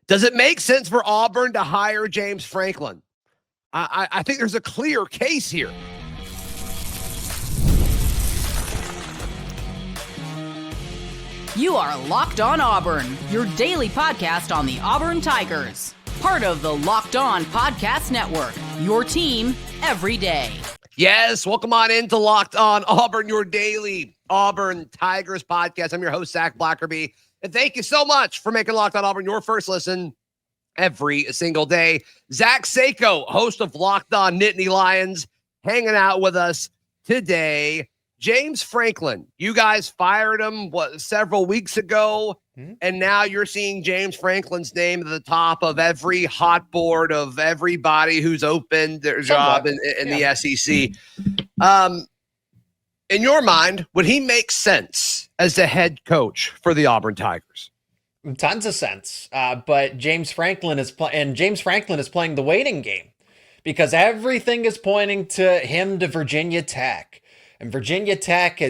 Does it make sense for Auburn to hire James Franklin? I think there's a clear case here. You are Locked On Auburn, your daily podcast on the Auburn Tigers. Part of the Locked On Podcast Network, your team every day. Yes, welcome on into Locked On Auburn, your daily Auburn Tigers podcast. I'm your host, Zach Blackerby, and thank you so much for making Locked On Auburn your first listen every single day. Zach Seyko, host of Locked On Nittany Lions, hanging out with us today. James Franklin, you guys fired him several weeks ago, and now you're seeing James Franklin's name at the top of every hot board of everybody who's opened their job in the SEC. In your mind, would he make sense as the head coach for the Auburn Tigers? Tons of sense, but James Franklin is playing the waiting game because everything is pointing to him to Virginia Tech. And Virginia Tech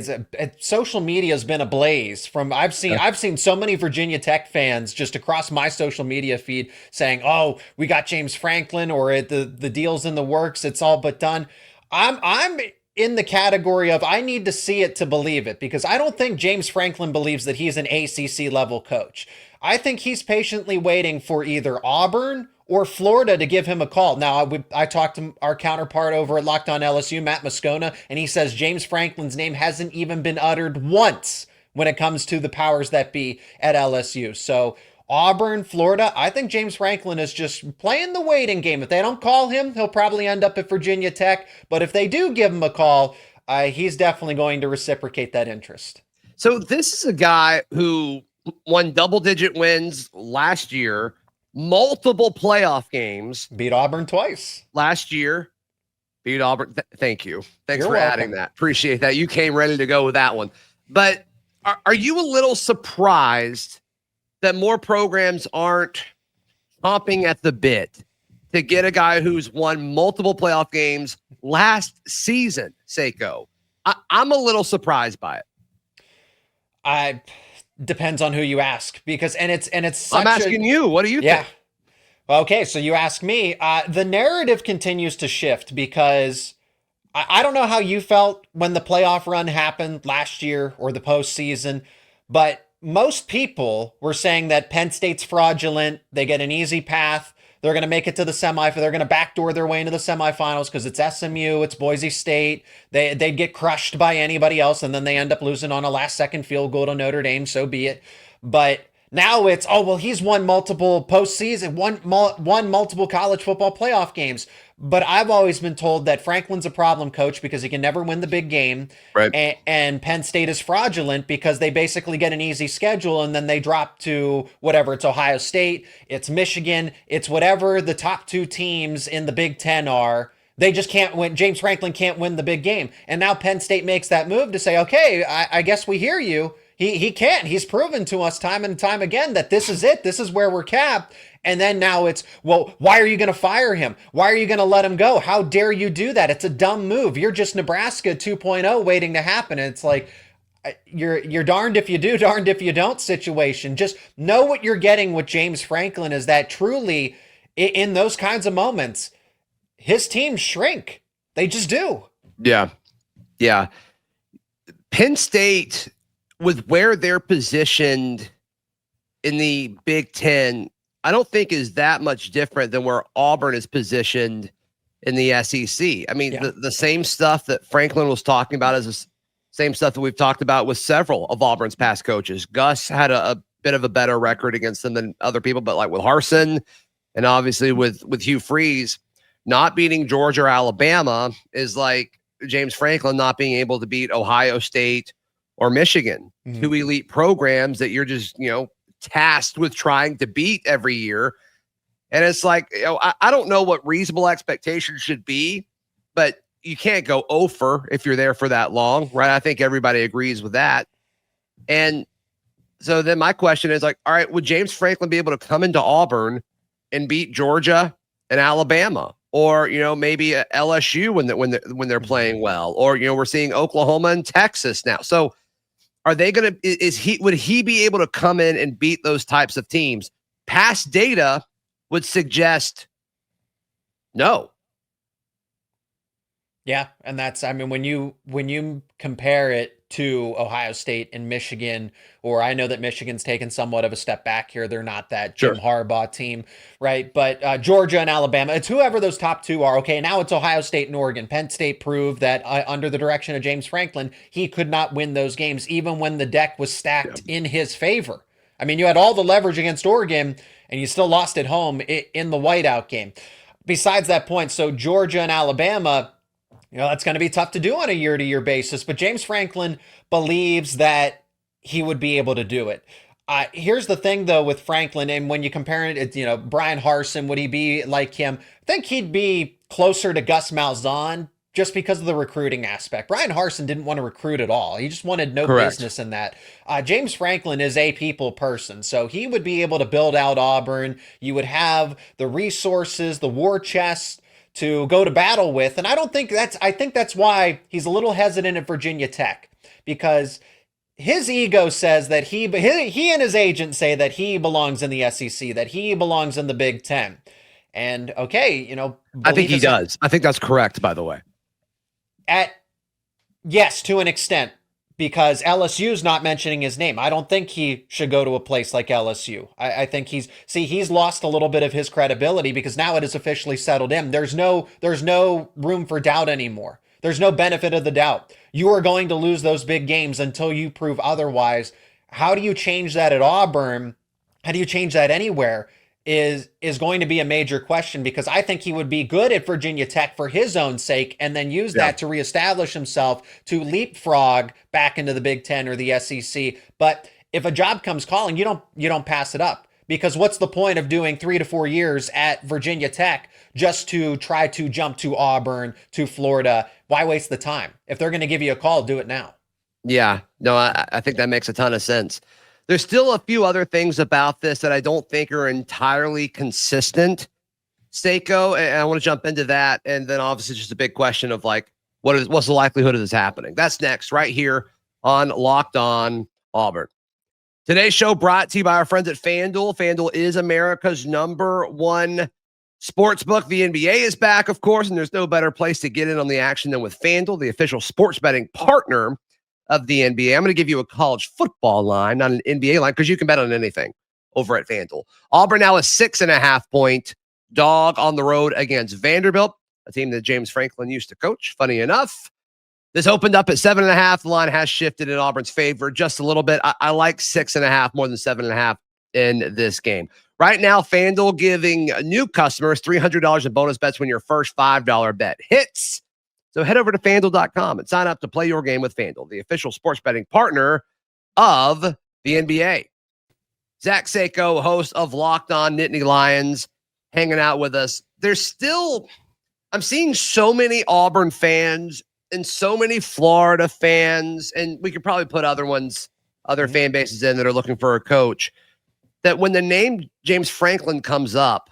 social media has been ablaze. I've seen so many Virginia Tech fans just across my social media feed saying, "Oh, we got James Franklin," or the deal's in the works. It's all but done. I'm in the category of I need to see it to believe it, because I don't think James Franklin believes that he's an ACC level coach. I think he's patiently waiting for either Auburn or Florida to give him a call. Now, I talked to our counterpart over at Locked On LSU, Matt Moscona, and he says James Franklin's name hasn't even been uttered once when it comes to the powers that be at LSU. So Auburn, Florida, I think James Franklin is just playing the waiting game. If they don't call him, he'll probably end up at Virginia Tech. But if they do give him a call, he's definitely going to reciprocate that interest. So this is a guy who won double-digit wins last year, multiple playoff games. Beat Auburn twice. Last year, beat Auburn. Thank you. Thanks You're for welcome. adding that. Appreciate that. You came ready to go with that one. But are you a little surprised that more programs aren't chomping at the bit to get a guy who's won multiple playoff games last season, Seyko? I'm a little surprised by it. Depends on who you ask, because it's I'm asking you. What do you think? Okay, so you ask me. The narrative continues to shift because I don't know how you felt when the playoff run happened last year or the postseason, but most people were saying that Penn State's fraudulent. They get an easy path. They're going to make it to the semifinals. They're going to backdoor their way into the semifinals because it's SMU, it's Boise State. They'd get crushed by anybody else, and then they end up losing on a last-second field goal to Notre Dame, so be it. But now it's, he's won multiple postseason, won multiple college football playoff games. But I've always been told that Franklin's a problem coach because he can never win the big game. Right. And Penn State is fraudulent because they basically get an easy schedule and then they drop to whatever. It's Ohio State, it's Michigan, it's whatever the top two teams in the Big Ten are. They just can't win. James Franklin can't win the big game. And now Penn State makes that move to say, okay, I guess we hear you. He can't. He's proven to us time and time again that this is it. This is where we're capped. And then now it's, well, why are you going to fire him? Why are you going to let him go? How dare you do that? It's a dumb move. You're just Nebraska 2.0 waiting to happen. And it's like, you're darned if you do, darned if you don't situation. Just know what you're getting with James Franklin is that truly in those kinds of moments, his teams shrink. They just do. Yeah. Yeah. Penn State, with where they're positioned in the Big Ten, I don't think is that much different than where Auburn is positioned in the SEC. I mean, the same stuff that Franklin was talking about is the same stuff that we've talked about with several of Auburn's past coaches. Gus had a bit of a better record against them than other people, but like with Harsin and obviously with Hugh Freeze, not beating Georgia or Alabama is like James Franklin not being able to beat Ohio State or Michigan, two elite programs that you're just, tasked with trying to beat every year. And it's like, I don't know what reasonable expectations should be, but you can't go over if you're there for that long, right? I think everybody agrees with that. And so then my question is like, all right, would James Franklin be able to come into Auburn and beat Georgia and Alabama? Or, maybe LSU when they're playing well, or, we're seeing Oklahoma and Texas now. So are they going to, would he be able to come in and beat those types of teams? past data would suggest no. Yeah, and that's, I mean, when you compare it to Ohio State and Michigan, or I know that Michigan's taken somewhat of a step back here. They're not that Jim Harbaugh team, right? But Georgia and Alabama, it's whoever those top two are. Okay, now it's Ohio State and Oregon. Penn State proved that under the direction of James Franklin, he could not win those games, even when the deck was stacked in his favor. I mean, you had all the leverage against Oregon, and you still lost at home in the whiteout game. Besides that point, so Georgia and Alabama, that's going to be tough to do on a year-to-year basis, but James Franklin believes that he would be able to do it. Here's the thing, though, with Franklin, and when you compare it, Brian Harsin, would he be like him? I think he'd be closer to Gus Malzahn just because of the recruiting aspect. Brian Harsin didn't want to recruit at all. He just wanted no business in that. James Franklin is a people person, so he would be able to build out Auburn. You would have the resources, the war chest to go to battle with. And I think that's why he's a little hesitant at Virginia Tech, because his ego says that he and his agent say that he belongs in the SEC, that he belongs in the Big Ten. And okay, I think he does. I think that's correct, by the way. Yes, to an extent, because LSU's not mentioning his name. I don't think he should go to a place like LSU. I think he's lost a little bit of his credibility because now it is officially settled in. There's no room for doubt anymore. There's no benefit of the doubt. You are going to lose those big games until you prove otherwise. How do you change that at Auburn? How do you change that anywhere? Is going to be a major question, because I think he would be good at Virginia Tech for his own sake, and then use that to reestablish himself, to leapfrog back into the Big Ten or the SEC. But if a job comes calling, you don't pass it up, because what's the point of doing 3 to 4 years at Virginia Tech just to try to jump to Auburn, to Florida? Why waste the time? If they're going to give you a call, do it now. Yeah, no, I think that makes a ton of sense. There's still a few other things about this that I don't think are entirely consistent, Seyko, and I want to jump into that. And then obviously just a big question of like, what's the likelihood of this happening? That's next, right here on Locked On Auburn. Today's show brought to you by our friends at FanDuel. FanDuel is America's #1 sportsbook. The NBA is back, of course, and there's no better place to get in on the action than with FanDuel, the official sports betting partner of the NBA. I'm going to give you a college football line, not an NBA line, because you can bet on anything over at FanDuel. Auburn now a 6.5-point dog on the road against Vanderbilt, a team that James Franklin used to coach. Funny enough, this opened up at 7.5. The line has shifted in Auburn's favor just a little bit. I like 6.5 more than 7.5 in this game. Right now, FanDuel giving new customers $300 in bonus bets when your first $5 bet hits. So head over to FanDuel.com and sign up to play your game with FanDuel, the official sports betting partner of the NBA. Zach Seyko, host of Locked On Nittany Lions, hanging out with us. I'm seeing so many Auburn fans and so many Florida fans, and we could probably put other fan bases in that are looking for a coach, that when the name James Franklin comes up,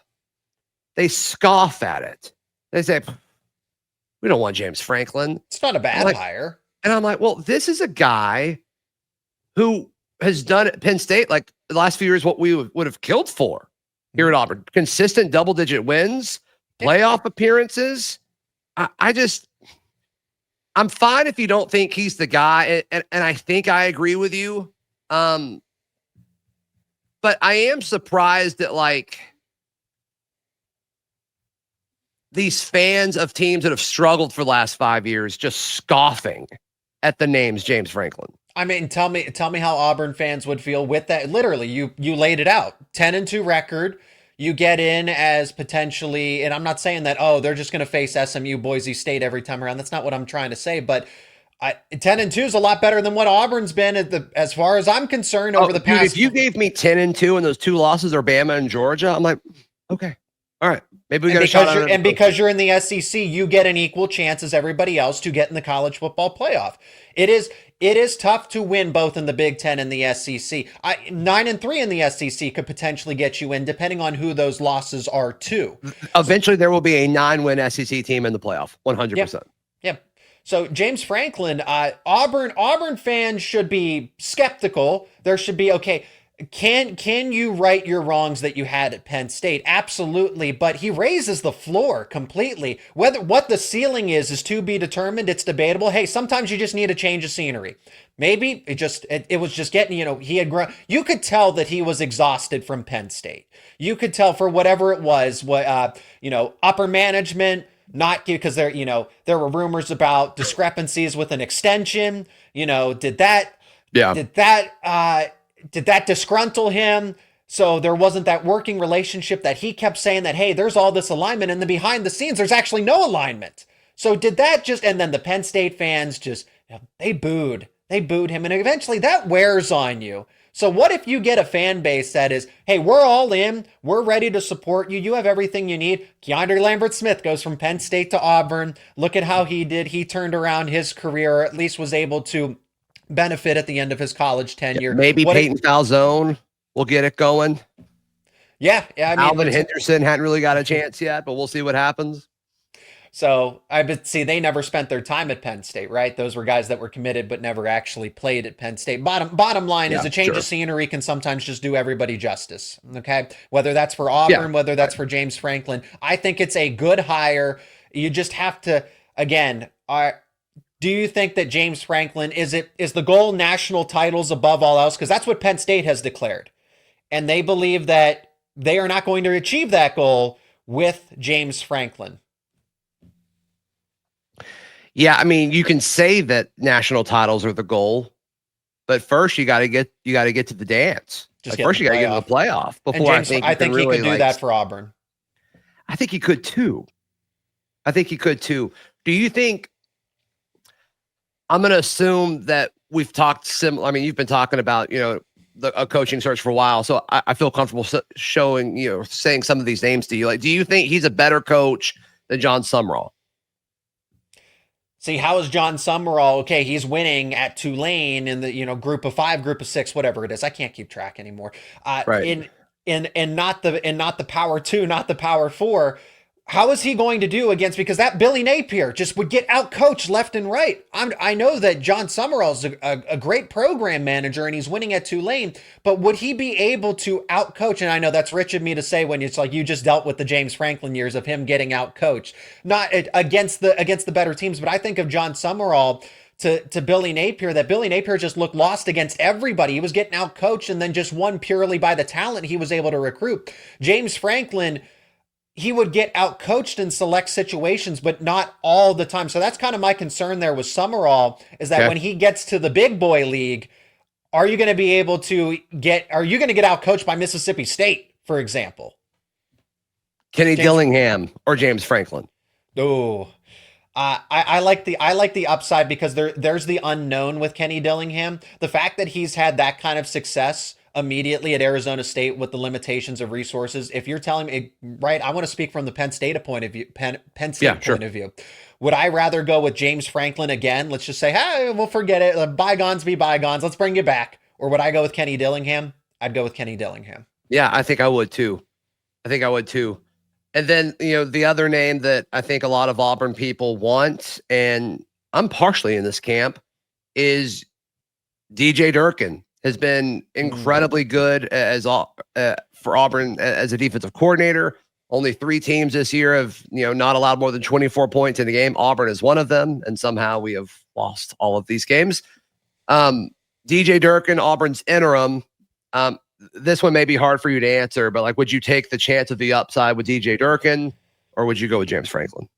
they scoff at it. They say, we don't want James Franklin. It's not a bad hire. And I'm like, well, this is a guy who has done at Penn State, like the last few years, what we would have killed for here at Auburn. Consistent double-digit wins, playoff appearances. I'm fine if you don't think he's the guy, and I think I agree with you. But I am surprised that, like, these fans of teams that have struggled for the last 5 years just scoffing at the names James Franklin. I mean, tell me how Auburn fans would feel with that. Literally, you laid it out. 10-2 record. You get in as potentially, and I'm not saying that, they're just going to face SMU, Boise State every time around. That's not what I'm trying to say, but 10-2 is a lot better than what Auburn's been as far as I'm concerned over the past. Dude, if you gave me 10-2 and those two losses are Bama and Georgia, I'm like, okay. All right, maybe we got a shot. And because you're in the SEC, you get an equal chance as everybody else to get in the college football playoff. It is tough to win both in the Big Ten and the SEC. 9-3 in the SEC could potentially get you in, depending on who those losses are too. Eventually, there will be a 9-win SEC team in the playoff, 100%. Yeah. So James Franklin, Auburn fans should be skeptical. There should be, okay, Can you right your wrongs that you had at Penn State? Absolutely, but he raises the floor completely. Whether what the ceiling is to be determined. It's debatable. Hey, sometimes you just need a change of scenery. Maybe it was just getting, he had grown. You could tell that he was exhausted from Penn State. You could tell for whatever it was, upper management, not because there were rumors about discrepancies with an extension. Did that disgruntle him? So there wasn't that working relationship that he kept saying that, hey, there's all this alignment, and then behind the scenes, there's actually no alignment. So did that and then the Penn State fans they booed him, and eventually that wears on you. So what if you get a fan base that is, hey, we're all in, we're ready to support you, you have everything you need. Keandre Lambert-Smith goes from Penn State to Auburn. Look at how he did. He turned around his career, or at least was able to benefit at the end of his college tenure. Maybe Peyton Falzone will get it going. Yeah. I mean, Alvin Henderson hadn't really got a chance yet, but we'll see what happens. So they never spent their time at Penn State, right? Those were guys that were committed but never actually played at Penn State. Bottom line is a change of scenery can sometimes just do everybody justice. Okay, whether that's for Auburn, whether that's for James Franklin, I think it's a good hire. You just have to again. Do you think that James Franklin is the goal national titles above all else? Because that's what Penn State has declared, and they believe that they are not going to achieve that goal with James Franklin. Yeah, I mean, you can say that national titles are the goal, but first you got to get to the dance. First you got to get to the playoff before James, I think he could do that for Auburn. I think he could too. Do you think? I'm going to assume that we've talked similar. I mean, you've been talking about a coaching search for a while, so I feel comfortable saying some of these names to you. Like, do you think he's a better coach than John Sumrall? See, how is John Sumrall? Okay, he's winning at Tulane in the group of 5, group of 6, whatever it is. I can't keep track anymore. Right. In not the power 2, not the power 4. How is he going to do against, because that Billy Napier just would get out coached left and right. I know that John Sumrall is a great program manager and he's winning at Tulane, but would he be able to out coach? And I know that's rich of me to say when it's like you just dealt with the James Franklin years of him getting out coached, not against the better teams. But I think of John Sumrall to Billy Napier, that Billy Napier just looked lost against everybody. He was getting out coached and then just won purely by the talent he was able to recruit. James Franklin, he would get out coached in select situations, but not all the time. So that's kind of my concern there with Sumrall, is that when he gets to the big boy league, are you going to get out coached by Mississippi State, for example? Kenny Dillingham or James Franklin? Oh, I like the upside because there's the unknown with Kenny Dillingham. The fact that he's had that kind of success immediately at Arizona State with the limitations of resources. If you're telling me, right, I want to speak from the Penn State point of view, Penn State point of view. Would I rather go with James Franklin again? Let's just say, hey, we'll forget it. Bygones be bygones. Let's bring you back. Or would I go with Kenny Dillingham? I'd go with Kenny Dillingham. Yeah, I think I would too. And then, the other name that I think a lot of Auburn people want, and I'm partially in this camp, is DJ Durkin. Has been incredibly good for Auburn as a defensive coordinator. Only 3 teams this year have not allowed more than 24 points in the game. Auburn is one of them, and somehow we have lost all of these games. DJ Durkin, Auburn's interim. This one may be hard for you to answer, but would you take the chance of the upside with DJ Durkin, or would you go with James Franklin?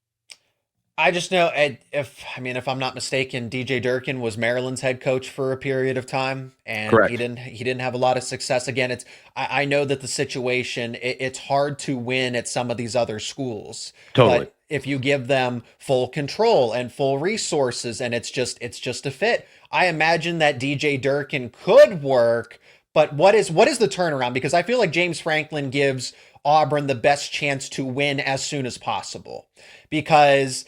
I just know if I'm not mistaken, DJ Durkin was Maryland's head coach for a period of time, and correct, he didn't have a lot of success. Again, I know that the situation, it's hard to win at some of these other schools. Totally. But if you give them full control and full resources, and it's just a fit, I imagine that DJ Durkin could work. But what is the turnaround? Because I feel like James Franklin gives Auburn the best chance to win as soon as possible, because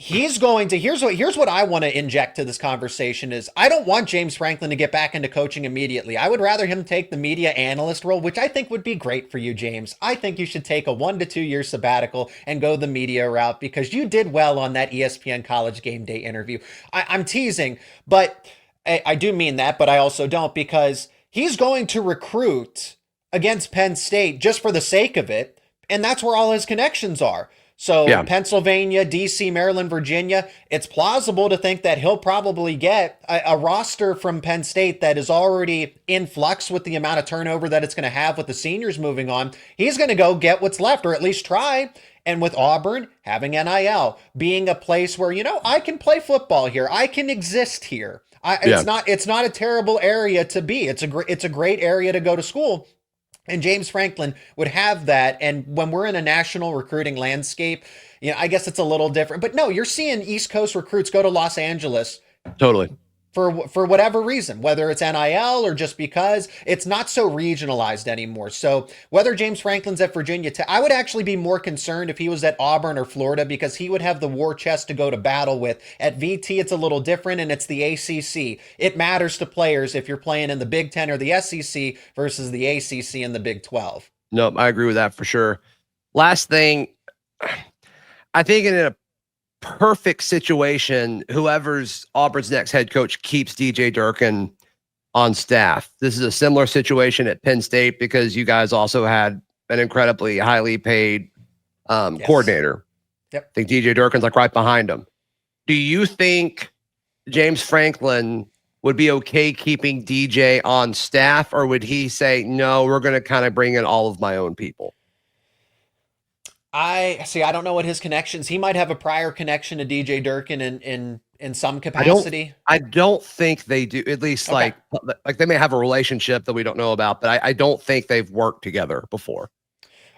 here's what I want to inject to this conversation is I don't want James Franklin to get back into coaching immediately. I would rather him take the media analyst role, which I think would be great for you, James. I think you should take a 1 to 2 year sabbatical and go the media route, because you did well on that ESPN College Game Day interview. I'm teasing, but I do mean that, but I also don't, because he's going to recruit against Penn State just for the sake of it. And that's where all his connections are. So Yeah. Pennsylvania, DC, Maryland, Virginia, it's plausible to think that he'll probably get a roster from Penn State that is already in flux with the amount of turnover that it's going to have with the seniors moving on. He's going to go get what's left, or at least try. And with Auburn having NIL, being a place where, I can play football here, I can exist here. It's not a terrible area to be. It's a great area to go to school. And James Franklin would have that. And when we're in a national recruiting landscape, I guess it's a little different. But no, you're seeing East Coast recruits go to Los Angeles. Totally. For whatever reason, whether it's NIL or just because it's not so regionalized anymore. So whether James Franklin's at Virginia Tech, I would actually be more concerned if he was at Auburn or Florida, because he would have the war chest to go to battle with. At VT, it's a little different, and it's the ACC. It matters to players if you're playing in the Big Ten or the SEC versus the ACC and the Big 12. No, I agree with that for sure. Last thing, I think in a perfect situation, whoever's Auburn's next head coach keeps DJ Durkin on staff. This is a similar situation at Penn State because you guys also had an incredibly highly paid coordinator. Yep. I think DJ Durkin's like right behind him. Do you think James Franklin would be okay keeping DJ on staff, or would he say, no, we're going to kind of bring in all of my own people? I don't know what his connections. He might have a prior connection to DJ Durkin in some capacity. I don't think they do. At least Okay. like they may have a relationship that we don't know about, but I don't think they've worked together before.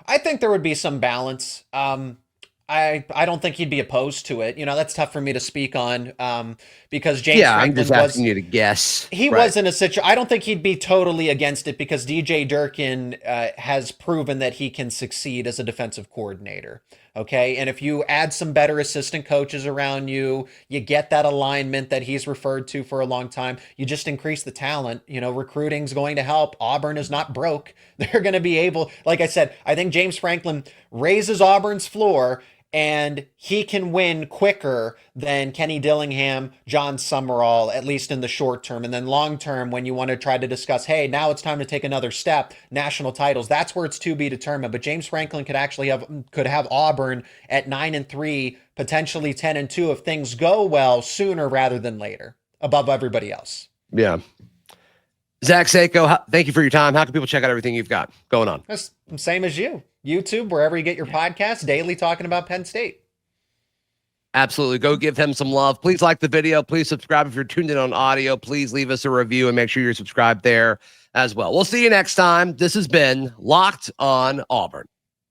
I think there would be some balance. I don't think he'd be opposed to it. That's tough for me to speak on because James Franklin I'm just asking you to guess. He was in a situation. I don't think he'd be totally against it because DJ Durkin has proven that he can succeed as a defensive coordinator. Okay. And if you add some better assistant coaches around you, you get that alignment that he's referred to for a long time. You just increase the talent. Recruiting's going to help. Auburn is not broke. They're going to be able, like I said, I think James Franklin raises Auburn's floor, and he can win quicker than Kenny Dillingham, John Sumrall, at least in the short term. And then long term, when you want to try to discuss, hey, now it's time to take another step, national titles, that's where it's to be determined. But James Franklin could actually have Auburn at 9-3, potentially 10-2 if things go well sooner rather than later, above everybody else. Yeah. Zach, Seyko, thank you for your time. How can people check out everything you've got going on? That's the same as you. YouTube, wherever you get your podcasts, daily talking about Penn State. Absolutely. Go give him some love. Please like the video. Please subscribe if you're tuned in on audio. Please leave us a review and make sure you're subscribed there as well. We'll see you next time. This has been Locked on Auburn.